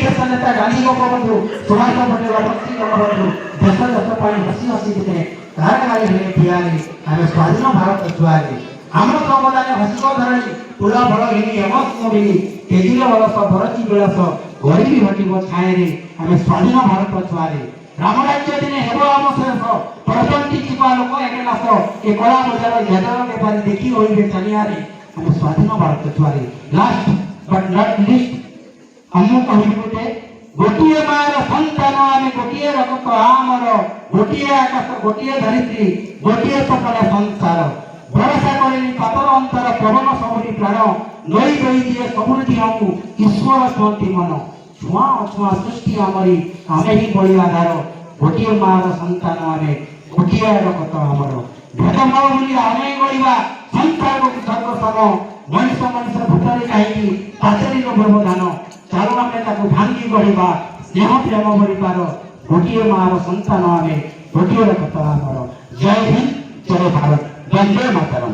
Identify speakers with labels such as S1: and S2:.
S1: देश नेता गांधी गोपबंधु सुभाष पटेल बंशी जगबंधु देश देश पाई हसी हसी दिने घर गाड़ी हेले ठियारे आम स्वाधीन भारत छुआरे आम सबदाने हसिक धरणी फूल फल घिनी हेमस मोबिनी तेजिले बरस भरती विलास गरीबी हटिब छाए आम स्वाधीन भारत छुआरे राम राज्य दिने हेब आम शेष परपंथी चिपा लोक एके नाश ए कला बजार झेदर बेपारी देखी होइबे चानियारे आम स्वाधीन भारत छुआरे लास्ट बट नॉट लिस्ट हम कहिबुते गोटिए मार संतान आमे गोटिए रक्त आमर गोटिए आकाश गोटिए धरित्री गोटिए सपना संसार भरोसा करेनी पातर अंतर पवन सबुरी प्राण नई गई दिए सबुरी हमू ईश्वर शांति मन छुआ अछुआ सृष्टि आमरी आमे ही बलिदार गोटिए मार संतान आमे गोटिए रक्त आमर भेदभाव भूली आमे गड़िबा संसार को सर्व सम मनुष्य मनुष्य भूतरे कहीं पाचरी व्यवधान चालू आमे ताकू भांगी गड़िबा स्नेह प्रेम भरी पार गोटिए मार संतान आमे गोटिए रक्त आमर जय हिंद जय भारत वंदे मातरम।